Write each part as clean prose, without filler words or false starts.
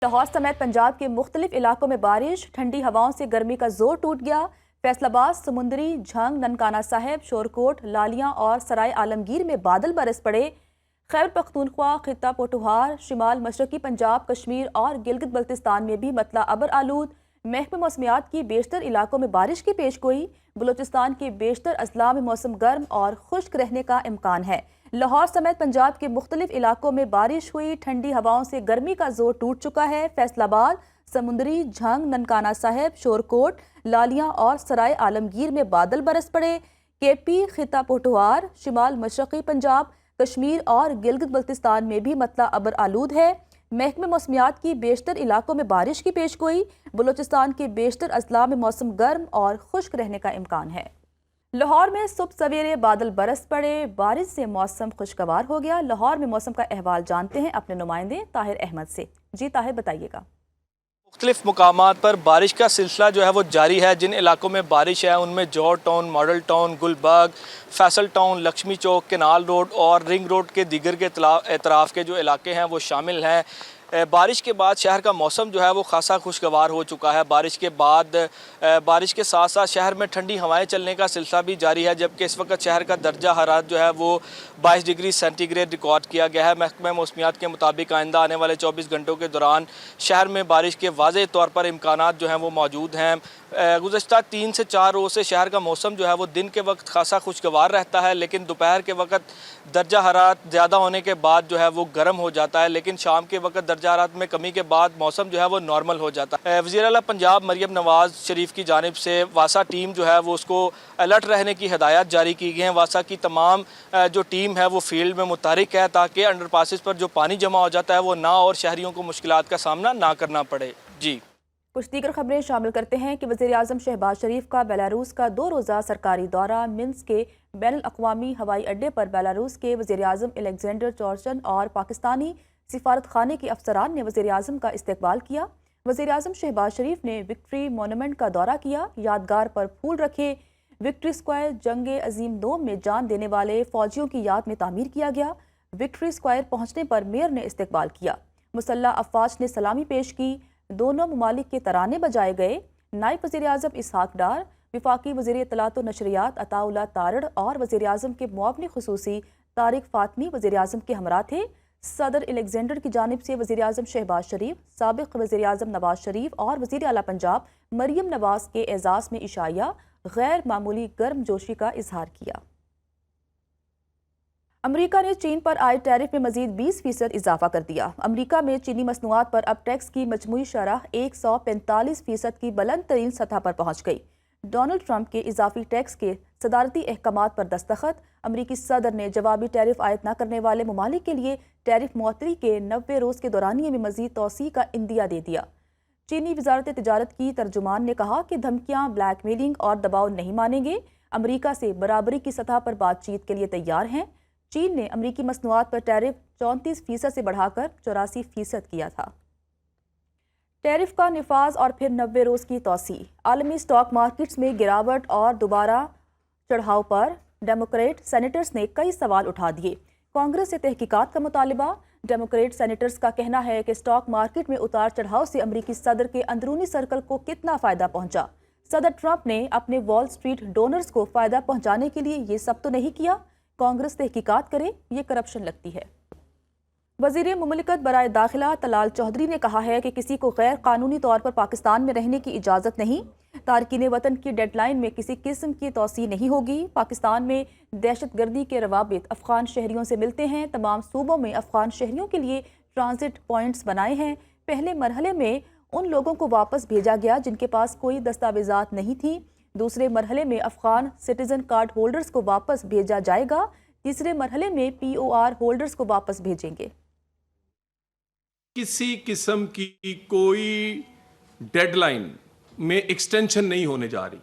لاہور سمیت پنجاب کے مختلف علاقوں میں بارش، ٹھنڈی ہواؤں سے گرمی کا زور ٹوٹ گیا۔ فیصل آباد، سمندری، جھنگ، ننکانہ صاحب، شورکوٹ، لالیاں اور سرائے عالمگیر میں بادل برس پڑے۔ خیبر پختونخوا، خطہ پوٹھوہار، شمال مشرقی پنجاب، کشمیر اور گلگت بلتستان میں بھی مطلع ابر آلود۔ محکمہ موسمیات کی بیشتر علاقوں میں بارش کی پیش گوئی۔ بلوچستان کے بیشتر اضلاع میں موسم گرم اور خشک رہنے کا امکان ہے۔ لاہور سمیت پنجاب کے مختلف علاقوں میں بارش ہوئی، ٹھنڈی ہواؤں سے گرمی کا زور ٹوٹ چکا ہے۔ فیصل آباد، سمندری، جھنگ، ننکانہ صاحب، شورکوٹ، لالیاں اور سرائے عالمگیر میں بادل برس پڑے۔ کے پی، خطہ پوٹھوہار، شمال مشرقی پنجاب، کشمیر اور گلگت بلتستان میں بھی مطلع ابر آلود ہے۔ محکمہ موسمیات کی بیشتر علاقوں میں بارش کی پیش گوئی۔ بلوچستان کے بیشتر اضلاع میں موسم گرم اور خشک رہنے کا امکان ہے۔ لاہور میں صبح سویرے بادل برس پڑے، بارش سے موسم خوشگوار ہو گیا۔ لاہور میں موسم کا احوال جانتے ہیں اپنے نمائندے طاہر احمد سے۔ جی طاہر، بتائیے گا۔ مختلف مقامات پر بارش کا سلسلہ جو ہے وہ جاری ہے۔ جن علاقوں میں بارش ہے ان میں Johar town, model town, Gulberg, Faisal town, Lakshmi Chowk, canal road اور رنگ روڈ کے دیگر کے اطراف کے جو علاقے ہیں وہ شامل ہیں۔ بارش کے بعد شہر کا موسم جو ہے وہ خاصا خوشگوار ہو چکا ہے۔ بارش کے بعد بارش کے ساتھ ساتھ شہر میں ٹھنڈی ہوائیں چلنے کا سلسلہ بھی جاری ہے، جبکہ اس وقت شہر کا درجہ حرارت جو ہے وہ 22 ڈگری سینٹی گریڈ ریکارڈ کیا گیا ہے۔ محکمہ موسمیات کے مطابق آئندہ آنے والے 24 گھنٹوں کے دوران شہر میں بارش کے واضح طور پر امکانات جو ہیں وہ موجود ہیں۔ گزشتہ 3 سے 4 روز سے شہر کا موسم جو ہے وہ دن کے وقت خاصا خوشگوار رہتا ہے، لیکن دوپہر کے وقت درجہ حرارت زیادہ ہونے کے بعد جو ہے وہ گرم ہو جاتا ہے، لیکن شام کے وقت درجہ حرارت میں کمی کے بعد موسم جو ہے وہ نارمل ہو جاتا ہے۔ وزیر اعلیٰ پنجاب مریم نواز شریف کی جانب سے واسا ٹیم جو ہے وہ اس کو الرٹ رہنے کی ہدایات جاری کی گئی ہیں۔ واسا کی تمام جو ٹیم ہے وہ فیلڈ میں متحرک ہے تاکہ انڈر پاسز پر جو پانی جمع ہو جاتا ہے وہ نہ اور شہریوں کو مشکلات کا سامنا نہ کرنا پڑے۔ جی کچھ دیگر خبریں شامل کرتے ہیں کہ وزیر اعظم شہباز شریف کا بیلاروس کا 2 روزہ سرکاری دورہ۔ منسک کے بین الاقوامی ہوائی اڈے پر بیلاروس کے وزیر اعظم الیگزینڈر چورچن اور پاکستانی سفارت خانے کے افسران نے وزیر اعظم کا استقبال کیا۔ وزیر اعظم شہباز شریف نے وکٹری مونومنٹ کا دورہ کیا، یادگار پر پھول رکھے۔ وکٹری اسکوائر جنگ عظیم دوم میں جان دینے والے فوجیوں کی یاد میں تعمیر کیا گیا۔ وکٹری اسکوائر پہنچنے پر میئر نے استقبال کیا، مسلح افواج نے سلامی پیش کی، دونوں ممالک کے ترانے بجائے گئے۔ نائب وزیر اعظم اسحاق ڈار، وفاقی وزیر اطلاعات و نشریات عطا اللہ تارڑ اور وزیر اعظم کے معاون خصوصی طارق فاطمی وزیر اعظم کے ہمراہ تھے۔ صدر الیگزینڈر کی جانب سے وزیر اعظم شہباز شریف، سابق وزیر اعظم نواز شریف اور وزیر اعلیٰ پنجاب مریم نواز کے اعزاز میں عشائیہ غیر معمولی گرم جوشی کا اظہار کیا۔ امریکہ نے چین پر عائد ٹیرف میں مزید 20% اضافہ کر دیا۔ امریکہ میں چینی مصنوعات پر اب ٹیکس کی مجموعی شرح 145% کی بلند ترین سطح پر پہنچ گئی۔ ڈونلڈ ٹرمپ کے اضافی ٹیکس کے صدارتی احکامات پر دستخط۔ امریکی صدر نے جوابی ٹیرف عائد نہ کرنے والے ممالک کے لیے ٹیرف معطلی کے 90 روز کے دورانیے میں مزید توسیع کا عندیہ دے دیا۔ چینی وزارت تجارت کی ترجمان نے کہا کہ دھمکیاں، بلیک میلنگ اور دباؤ نہیں مانیں گے۔ امریکہ سے برابری کی سطح پر بات چیت کے لیے تیار ہیں۔ چین نے امریکی مصنوعات پر ٹیرف 34% سے بڑھا کر 84% کیا تھا۔ ٹیرف کا نفاذ اور پھر 90 روز کی توسیع۔ عالمی سٹاک مارکیٹس میں گراوٹ اور دوبارہ چڑھاؤ پر ڈیموکریٹ سینیٹرز نے کئی سوال اٹھا دیے۔ کانگریس سے تحقیقات کا مطالبہ۔ ڈیموکریٹ سینیٹرز کا کہنا ہے کہ سٹاک مارکیٹ میں اتار چڑھاؤ سے امریکی صدر کے اندرونی سرکل کو کتنا فائدہ پہنچا۔ صدر ٹرمپ نے اپنے وال سٹریٹ ڈونرز کو فائدہ پہنچانے کے لیے یہ سب تو نہیں کیا۔ کانگریس تحقیقات کرے، یہ کرپشن لگتی ہے۔ وزیر مملکت برائے داخلہ طلال چودھری نے کہا ہے کہ کسی کو غیر قانونی طور پر پاکستان میں رہنے کی اجازت نہیں۔ تارکین وطن کی ڈیڈ لائن میں کسی قسم کی توسیع نہیں ہوگی۔ پاکستان میں دہشت گردی کے روابط افغان شہریوں سے ملتے ہیں۔ تمام صوبوں میں افغان شہریوں کے لیے ٹرانزٹ پوائنٹس بنائے ہیں۔ پہلے مرحلے میں ان لوگوں کو واپس بھیجا گیا جن کے پاس کوئی دستاویزات نہیں تھیں۔ دوسرے مرحلے میں افغان سٹیزن کارڈ ہولڈرز کو واپس بھیجا جائے گا۔ تیسرے مرحلے میں POR ہولڈرز کو واپس بھیجیں گے۔ کسی قسم کی کوئی ڈیڈ لائن میں ایکسٹینشن نہیں ہونے جا رہی،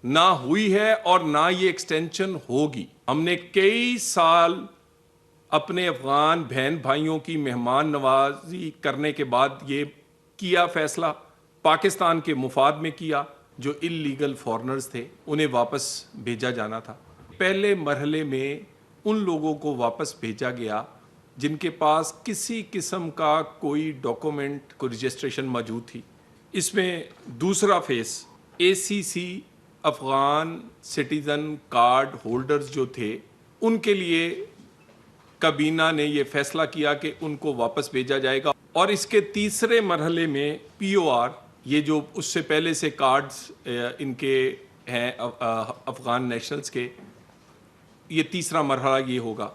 نہ ہوئی ہے اور نہ یہ ایکسٹینشن ہوگی۔ ہم نے کئی سال اپنے افغان بہن بھائیوں کی مہمان نوازی کرنے کے بعد یہ کیا فیصلہ پاکستان کے مفاد میں کیا۔ جو اللیگل فارنرز تھے انہیں واپس بھیجا جانا تھا۔ پہلے مرحلے میں ان لوگوں کو واپس بھیجا گیا جن کے پاس کسی قسم کا کوئی ڈاکومنٹ کو رجسٹریشن موجود تھی. اس میں دوسرا phase ACC Afghan citizen card holders جو تھے ان کے لیے کابینہ نے یہ فیصلہ کیا کہ ان کو واپس بھیجا جائے گا. اور اس کے تیسرے مرحلے میں POR یہ جو اس سے پہلے سے کارڈز ان کے ہیں افغان نیشنلز کے, یہ تیسرا مرحلہ یہ ہوگا.